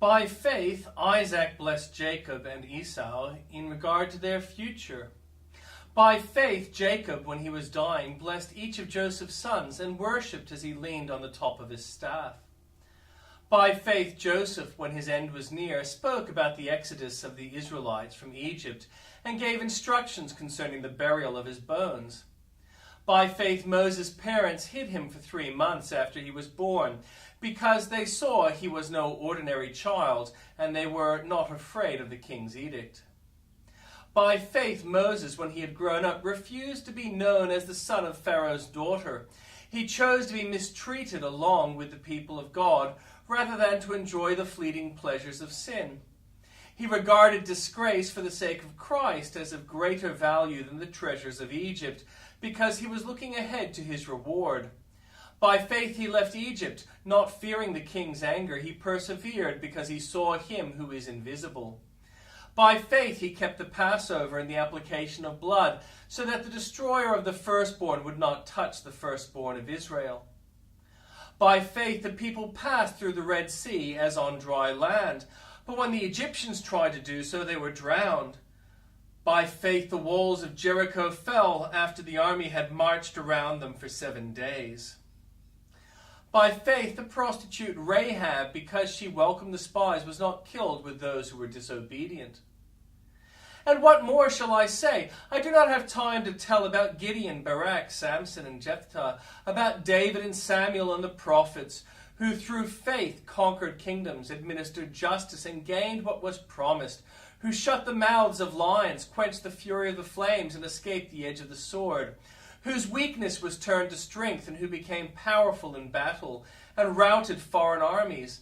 By faith, Isaac blessed Jacob and Esau in regard to their future. By faith, Jacob, when he was dying, blessed each of Joseph's sons and worshipped as he leaned on the top of his staff. By faith, Joseph, when his end was near, spoke about the exodus of the Israelites from Egypt and gave instructions concerning the burial of his bones. By faith, Moses' parents hid him for 3 months after he was born, because they saw he was no ordinary child, and they were not afraid of the king's edict. By faith, Moses, when he had grown up, refused to be known as the son of Pharaoh's daughter. He chose to be mistreated along with the people of God, rather than to enjoy the fleeting pleasures of sin. He regarded disgrace for the sake of Christ as of greater value than the treasures of Egypt, because he was looking ahead to his reward. By faith he left Egypt, not fearing the king's anger. He persevered because he saw him who is invisible. By faith he kept the Passover and the application of blood, so that the destroyer of the firstborn would not touch the firstborn of Israel. By faith the people passed through the Red Sea as on dry land, but when the Egyptians tried to do so, they were drowned. By faith the walls of Jericho fell after the army had marched around them for 7 days. By faith the prostitute Rahab, because she welcomed the spies, was not killed with those who were disobedient. And what more shall I say? I do not have time to tell about Gideon, Barak, Samson, and Jephthah, about David and Samuel and the prophets, who through faith conquered kingdoms, administered justice, and gained what was promised, who shut the mouths of lions, quenched the fury of the flames, and escaped the edge of the sword, whose weakness was turned to strength, and who became powerful in battle, and routed foreign armies.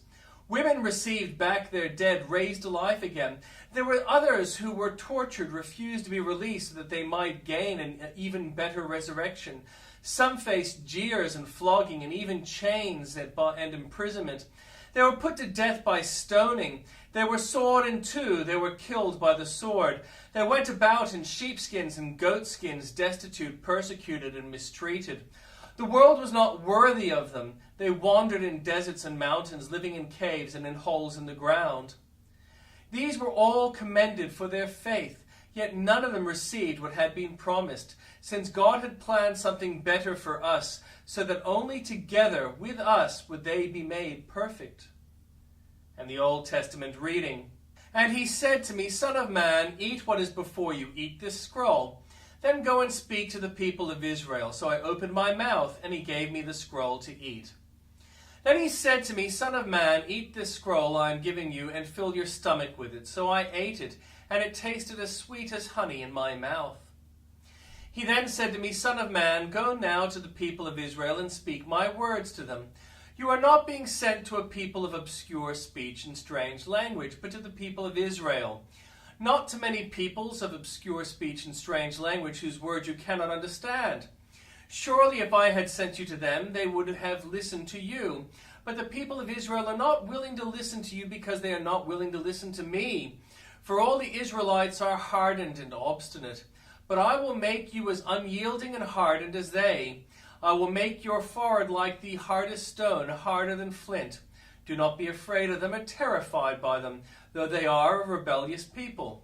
Women received back their dead, raised to life again. There were others who were tortured, refused to be released so that they might gain an even better resurrection. Some faced jeers and flogging and even chains and imprisonment. They were put to death by stoning. They were sawn in two. They were killed by the sword. They went about in sheepskins and goatskins, destitute, persecuted, and mistreated. The world was not worthy of them. They wandered in deserts and mountains, living in caves and in holes in the ground. These were all commended for their faith, yet none of them received what had been promised, since God had planned something better for us, so that only together with us would they be made perfect. And the Old Testament reading. And he said to me, Son of man, eat what is before you, eat this scroll. Then go and speak to the people of Israel. So I opened my mouth, and he gave me the scroll to eat. Then he said to me, Son of man, eat this scroll I am giving you, and fill your stomach with it. So I ate it, and it tasted as sweet as honey in my mouth. He then said to me, Son of man, go now to the people of Israel and speak my words to them. You are not being sent to a people of obscure speech and strange language, but to the people of Israel. Not to many peoples of obscure speech and strange language whose words you cannot understand. Surely if I had sent you to them, they would have listened to you. But the people of Israel are not willing to listen to you because they are not willing to listen to me. For all the Israelites are hardened and obstinate. But I will make you as unyielding and hardened as they. I will make your forehead like the hardest stone, harder than flint. Do not be afraid of them or terrified by them, though they are a rebellious people.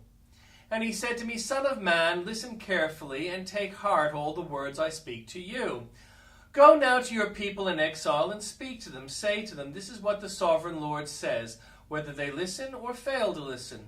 And he said to me, Son of man, listen carefully and take heart all the words I speak to you. Go now to your people in exile and speak to them. Say to them, this is what the sovereign Lord says, whether they listen or fail to listen.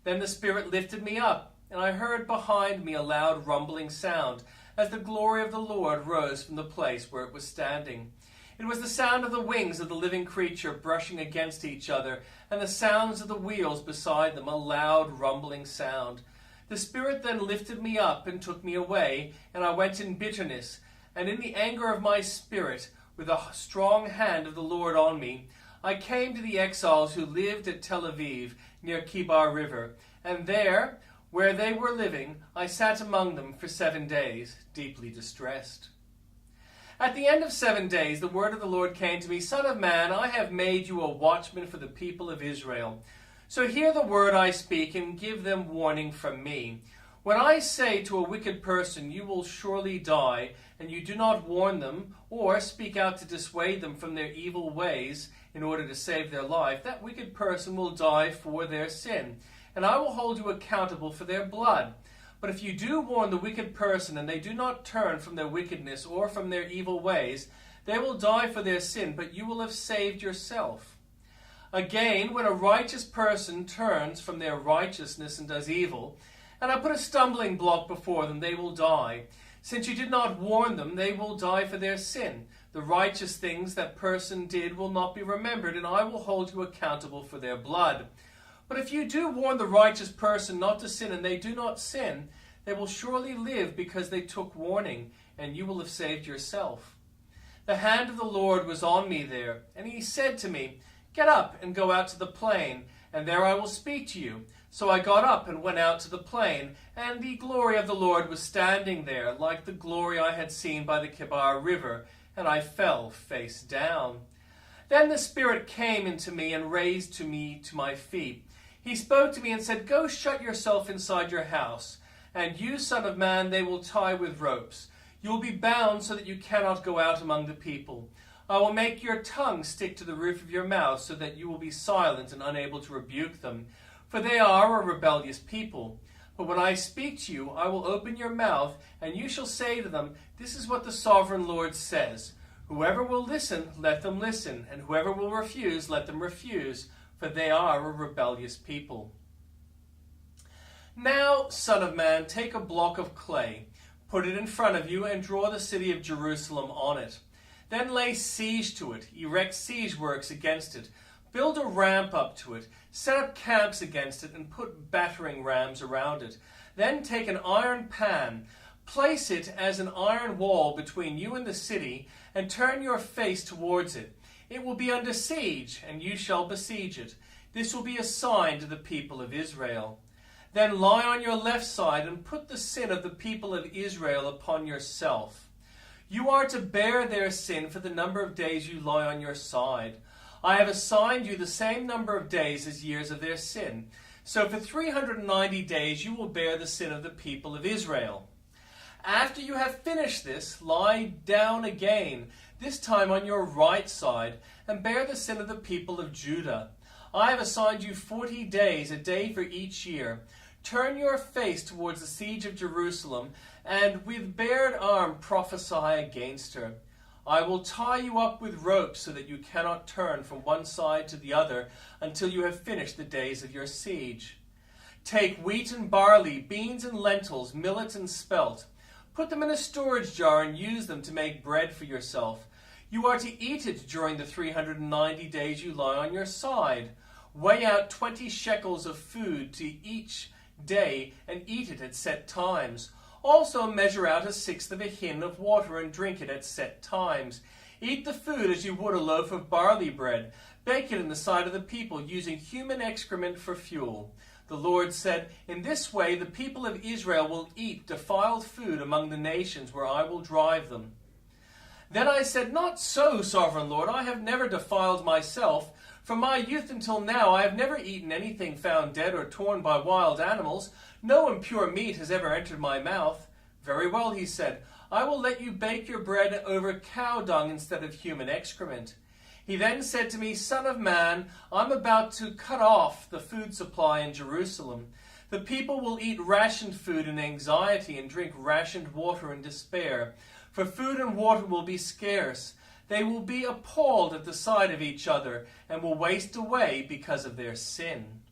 Then the Spirit lifted me up, and I heard behind me a loud rumbling sound, as the glory of the Lord rose from the place where it was standing. It was the sound of the wings of the living creature brushing against each other, and the sounds of the wheels beside them, a loud rumbling sound. The Spirit then lifted me up and took me away, and I went in bitterness, and in the anger of my spirit, with a strong hand of the Lord on me, I came to the exiles who lived at Tel Aviv, near Kibar River, and there, where they were living, I sat among them for 7 days, deeply distressed. At the end of 7 days, the word of the Lord came to me, Son of man, I have made you a watchman for the people of Israel. So hear the word I speak and give them warning from me. When I say to a wicked person, you will surely die, and you do not warn them or speak out to dissuade them from their evil ways, in order to save their life, that wicked person will die for their sin, and I will hold you accountable for their blood. But if you do warn the wicked person, and they do not turn from their wickedness or from their evil ways, they will die for their sin, but you will have saved yourself. Again, when a righteous person turns from their righteousness and does evil, and I put a stumbling block before them, they will die. Since you did not warn them, they will die for their sin. The righteous things that person did will not be remembered, and I will hold you accountable for their blood. But if you do warn the righteous person not to sin, and they do not sin, they will surely live because they took warning, and you will have saved yourself. The hand of the Lord was on me there, and he said to me, Get up and go out to the plain, and there I will speak to you. So I got up and went out to the plain, and the glory of the Lord was standing there, like the glory I had seen by the Kibar River, and I fell face down. Then the Spirit came into me and raised me to my feet. He spoke to me and said, Go shut yourself inside your house, and you, son of man, they will tie with ropes. You will be bound so that you cannot go out among the people. I will make your tongue stick to the roof of your mouth, so that you will be silent and unable to rebuke them. For they are a rebellious people. But when I speak to you, I will open your mouth, and you shall say to them, This is what the sovereign Lord says. Whoever will listen, let them listen, and whoever will refuse, let them refuse, for they are a rebellious people. Now, son of man, take a block of clay, put it in front of you, and draw the city of Jerusalem on it. Then lay siege to it, erect siege works against it, build a ramp up to it, set up camps against it, and put battering rams around it. Then take an iron pan, place it as an iron wall between you and the city, and turn your face towards it. It will be under siege, and you shall besiege it. This will be a sign to the people of Israel. Then lie on your left side, and put the sin of the people of Israel upon yourself. You are to bear their sin for the number of days you lie on your side. I have assigned you the same number of days as years of their sin. So for 390 days you will bear the sin of the people of Israel. After you have finished this, lie down again, this time on your right side, and bear the sin of the people of Judah. I have assigned you 40 days, a day for each year. Turn your face towards the siege of Jerusalem, and with bared arm prophesy against her. I will tie you up with ropes so that you cannot turn from one side to the other until you have finished the days of your siege. Take wheat and barley, beans and lentils, millet and spelt. Put them in a storage jar and use them to make bread for yourself. You are to eat it during the 390 days you lie on your side. Weigh out 20 shekels of food to each day and eat it at set times. Also measure out 1/6 of a hin of water and drink it at set times. Eat the food as you would a loaf of barley bread. Bake it in the sight of the people, using human excrement for fuel. The Lord said, In this way the people of Israel will eat defiled food among the nations where I will drive them. Then I said, Not so, sovereign Lord, I have never defiled myself. From my youth until now I have never eaten anything found dead or torn by wild animals. No impure meat has ever entered my mouth. Very well, he said, I will let you bake your bread over cow dung instead of human excrement. He then said to me, Son of man, I'm about to cut off the food supply in Jerusalem. The people will eat rationed food in anxiety and drink rationed water in despair. For food and water will be scarce. They will be appalled at the sight of each other and will waste away because of their sin.